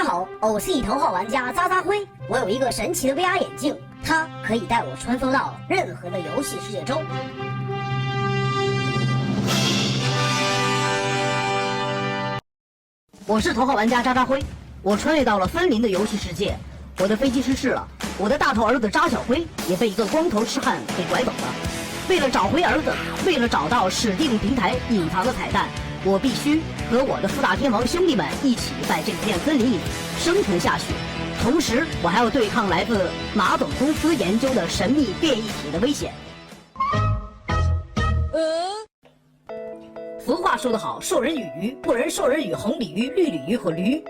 好，我是头号玩家渣渣辉。我有一个神奇的 VR 眼镜，它可以带我穿梭到任何的游戏世界中。我是头号玩家渣渣辉，我穿越到了森林的游戏世界。我的飞机失事了，我的大头儿子渣小辉也被一个光头痴汉给拐走了。为了找回儿子，为了找到指定平台隐藏的彩蛋，我必须和我的四大天王兄弟们一起在这片森林里生存下去。同时，我还要对抗来自马总公司研究的神秘变异体的危险。俗话说得好，授人以鱼，不能授人以红鲤鱼、绿鲤鱼和驴。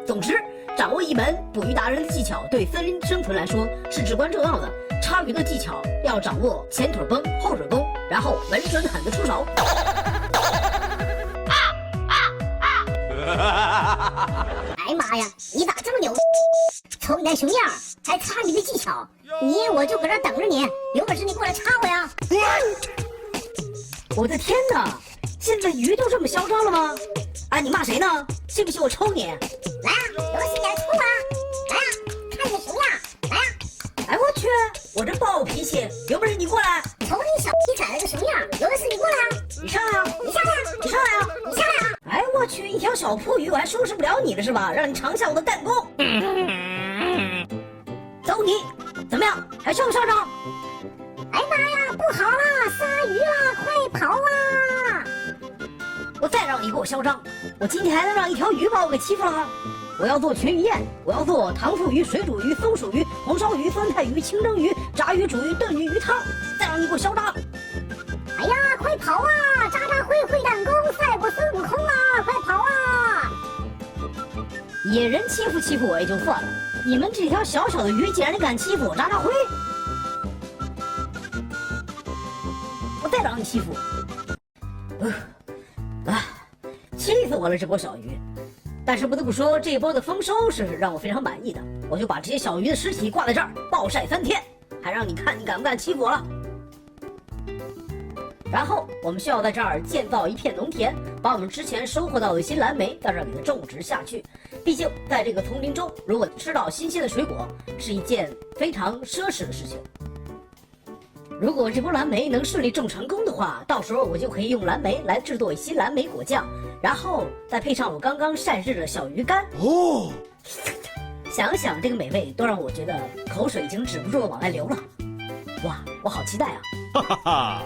总之，掌握一门捕鱼达人的技巧，对森林生存来说是至关重要的。插鱼的技巧要掌握前腿绷、后腿弓，然后稳准狠的出手。哎妈呀，你咋这么牛？瞅你那熊样，还插鱼的技巧，我就搁这等着你，有本事你过来插我呀！我的天哪，现在鱼都这么嚣张了吗？哎，你骂谁呢？信不信我抽你？来啊，有事你来抽啊！来啊，看你熊样！来啊！哎我去，我这暴脾气，有本事你过来！瞅你小屁崽子个熊样，有本事你过来啊！你上来啊！你下来啊！你上来啊！你下来啊！哎我去，一条小破鱼我还收拾不了你了是吧？让你尝下我的弹弓！走你！怎么样？还嚣不嚣张？哎妈呀，不好啦，鲨鱼啦，快跑啊！我再让你给我嚣张，我今天还能让一条鱼把我给欺负了吗？我要做全鱼宴，我要做糖醋鱼、水煮鱼、松鼠鱼、红烧鱼、酸菜鱼、清蒸鱼、炸鱼、煮鱼、炖鱼、鱼汤，再让你给我嚣张！哎呀，快跑啊！渣渣辉会弹弓，赛过孙悟空啊！快跑啊！野人欺负我也就算了，你们这条小小的鱼竟然敢欺负我渣渣辉！我再让你欺负我！气死我了这波小鱼！但是不得不说，这一波的丰收是让我非常满意的。我就把这些小鱼的尸体挂在这儿暴晒3天，还让你看你敢不敢欺负我了。然后我们需要在这儿建造一片农田，把我们之前收获到的新蓝莓在这儿给它种植下去。毕竟在这个丛林中，如果吃到新鲜的水果是一件非常奢侈的事情。如果这波蓝莓能顺利种成功的话，到时候我就可以用蓝莓来制作新蓝莓果酱，然后再配上我刚刚晒制的小鱼干。想想这个美味，都让我觉得口水已经止不住往外流了。哇，我好期待啊！